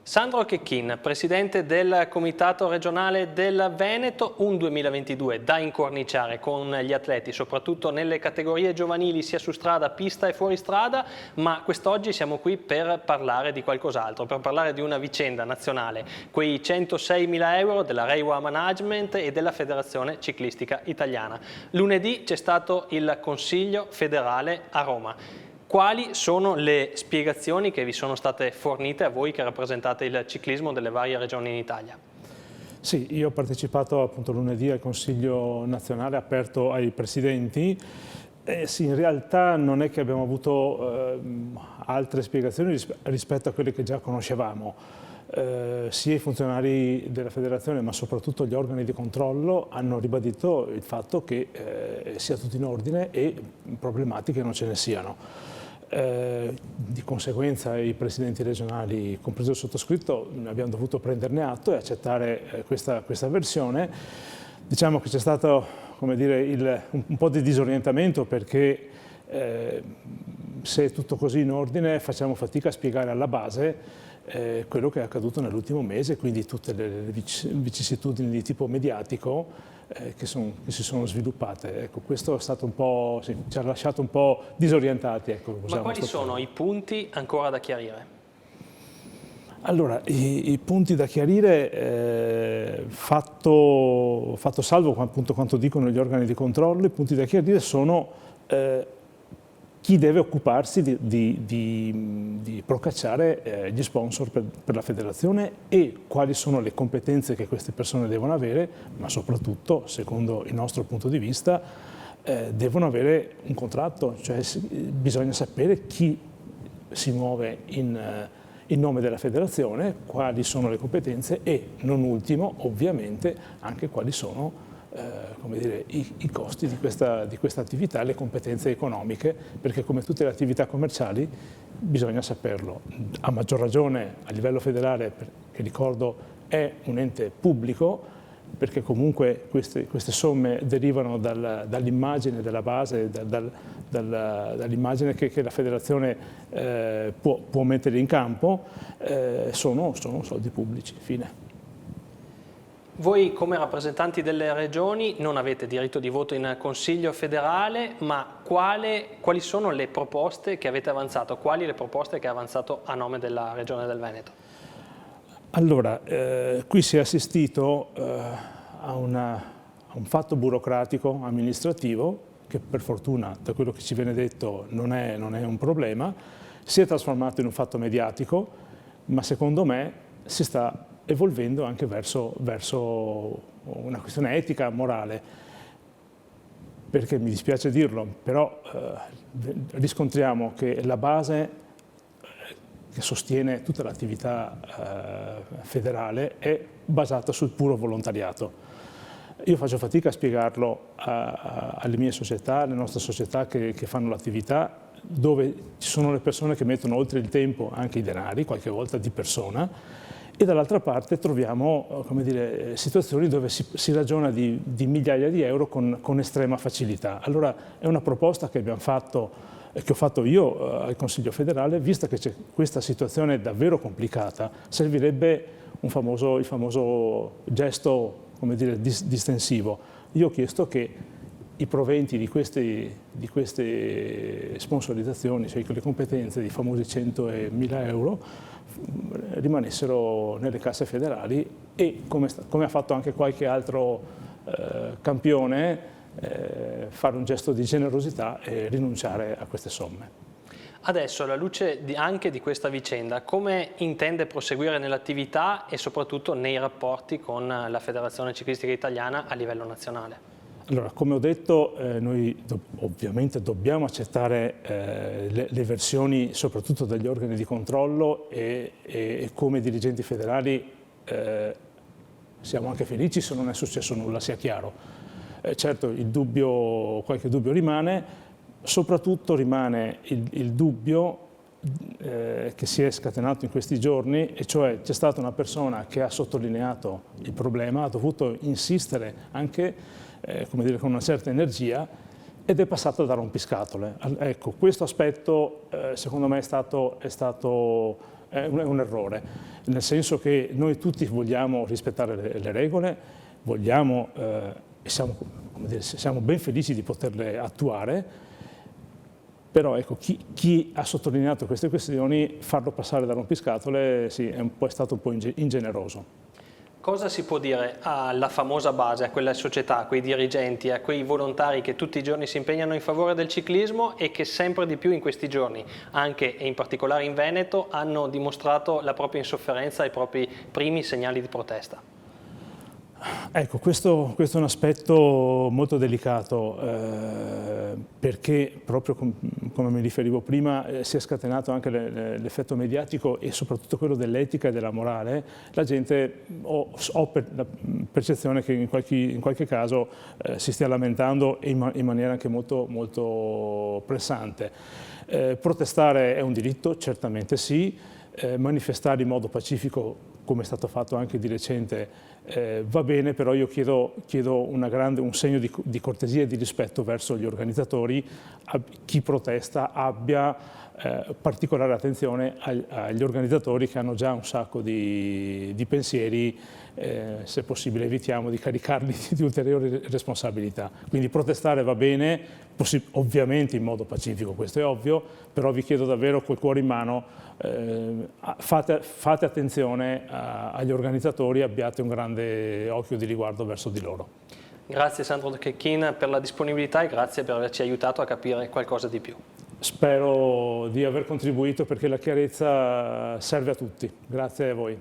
Sandro Checchin, presidente del Comitato regionale del Veneto, un 2022 da incorniciare con gli atleti, soprattutto nelle categorie giovanili sia su strada, pista e fuori strada, ma quest'oggi siamo qui per parlare di qualcos'altro, per parlare di una vicenda nazionale, quei 106.000 euro della Reiwa Management e della Federazione Ciclistica Italiana. Lunedì c'è stato il Consiglio federale a Roma. Quali sono le spiegazioni che vi sono state fornite a voi che rappresentate il ciclismo delle varie regioni in Italia? Sì, io ho partecipato appunto lunedì al Consiglio nazionale aperto ai presidenti. Sì, in realtà non è che abbiamo avuto altre spiegazioni rispetto a quelle che già conoscevamo. Sia i funzionari della federazione ma soprattutto gli organi di controllo hanno ribadito il fatto che sia tutto in ordine e problematiche non ce ne siano. Di conseguenza i presidenti regionali, compreso il sottoscritto, abbiamo dovuto prenderne atto e accettare questa versione. Diciamo che c'è stato, come dire, un po' di disorientamento perché se è tutto così in ordine facciamo fatica a spiegare alla base quello che è accaduto nell'ultimo mese, quindi tutte le vicissitudini di tipo mediatico che si sono sviluppate. Ecco, questo è stato un po', sì, ci ha lasciato un po' disorientati. Ecco, ma quali sono i punti ancora da chiarire? Allora, i punti da chiarire, fatto salvo appunto quanto dicono gli organi di controllo, i punti da chiarire sono chi deve occuparsi di procacciare gli sponsor per la federazione e quali sono le competenze che queste persone devono avere, ma soprattutto, secondo il nostro punto di vista, devono avere un contratto, cioè bisogna sapere chi si muove in nome della federazione, quali sono le competenze e, non ultimo, ovviamente, anche quali sono come dire, i costi di questa attività, le competenze economiche, perché come tutte le attività commerciali bisogna saperlo. A maggior ragione a livello federale, che ricordo è un ente pubblico, perché comunque queste somme derivano dall'immagine della base, dall'immagine che la federazione può mettere in campo, sono soldi pubblici, fine. Voi come rappresentanti delle regioni non avete diritto di voto in Consiglio federale, ma quali sono le proposte che avete avanzato? Quali le proposte che ha avanzato a nome della Regione del Veneto? Allora, qui si è assistito a un fatto burocratico, amministrativo, che per fortuna, da quello che ci viene detto, non è un problema, si è trasformato in un fatto mediatico, ma secondo me si sta evolvendo anche verso una questione etica, morale, perché mi dispiace dirlo, però riscontriamo che la base che sostiene tutta l'attività federale è basata sul puro volontariato. Io faccio fatica a spiegarlo alle mie società, alle nostre società che fanno l'attività, dove ci sono le persone che mettono oltre il tempo anche i denari, qualche volta di persona, e dall'altra parte troviamo, come dire, situazioni dove si ragiona di migliaia di euro con estrema facilità. Allora è una proposta che abbiamo fatto, che ho fatto io al Consiglio federale, vista che c'è questa situazione davvero complicata, servirebbe il famoso gesto, come dire, distensivo. Io ho chiesto che i proventi di queste sponsorizzazioni, cioè le competenze di famosi 100.000 euro, rimanessero nelle casse federali e, come ha fatto anche qualche altro campione, fare un gesto di generosità e rinunciare a queste somme. Adesso, alla luce anche di questa vicenda, come intende proseguire nell'attività e soprattutto nei rapporti con la Federazione Ciclistica Italiana a livello nazionale? Allora, come ho detto, noi ovviamente dobbiamo accettare le versioni soprattutto degli organi di controllo e come dirigenti federali siamo anche felici se non è successo nulla, sia chiaro. Certo, qualche dubbio rimane, soprattutto rimane il dubbio che si è scatenato in questi giorni, e cioè c'è stata una persona che ha sottolineato il problema, ha dovuto insistere anche come dire, con una certa energia, ed è passato da rompiscatole. Ecco, questo aspetto secondo me è stato è un errore, nel senso che noi tutti vogliamo rispettare le regole, vogliamo e siamo, come dire, siamo ben felici di poterle attuare, però ecco, chi ha sottolineato queste questioni, farlo passare da rompiscatole sì, è stato un po' ingeneroso. Cosa si può dire alla famosa base, a quella società, a quei dirigenti, a quei volontari che tutti i giorni si impegnano in favore del ciclismo e che sempre di più in questi giorni, anche e in particolare in Veneto, hanno dimostrato la propria insofferenza e i propri primi segnali di protesta? Ecco, questo è un aspetto molto delicato perché proprio come mi riferivo prima si è scatenato anche l'effetto mediatico e soprattutto quello dell'etica e della morale. La gente, ho la percezione che in qualche caso si stia lamentando e in maniera anche molto, molto pressante. Protestare è un diritto, certamente sì, manifestare in modo pacifico, come è stato fatto anche di recente, va bene, però io chiedo un segno di cortesia e di rispetto verso gli organizzatori. Chi protesta abbia particolare attenzione agli organizzatori che hanno già un sacco di pensieri, se possibile evitiamo di caricarli di ulteriori responsabilità. Quindi protestare va bene, ovviamente in modo pacifico, questo è ovvio, però vi chiedo davvero col cuore in mano, fate attenzione agli organizzatori, abbiate un grande occhio di riguardo verso di loro. Grazie Sandro Cecchin per la disponibilità e grazie per averci aiutato a capire qualcosa di più. Spero di aver contribuito perché la chiarezza serve a tutti. Grazie a voi.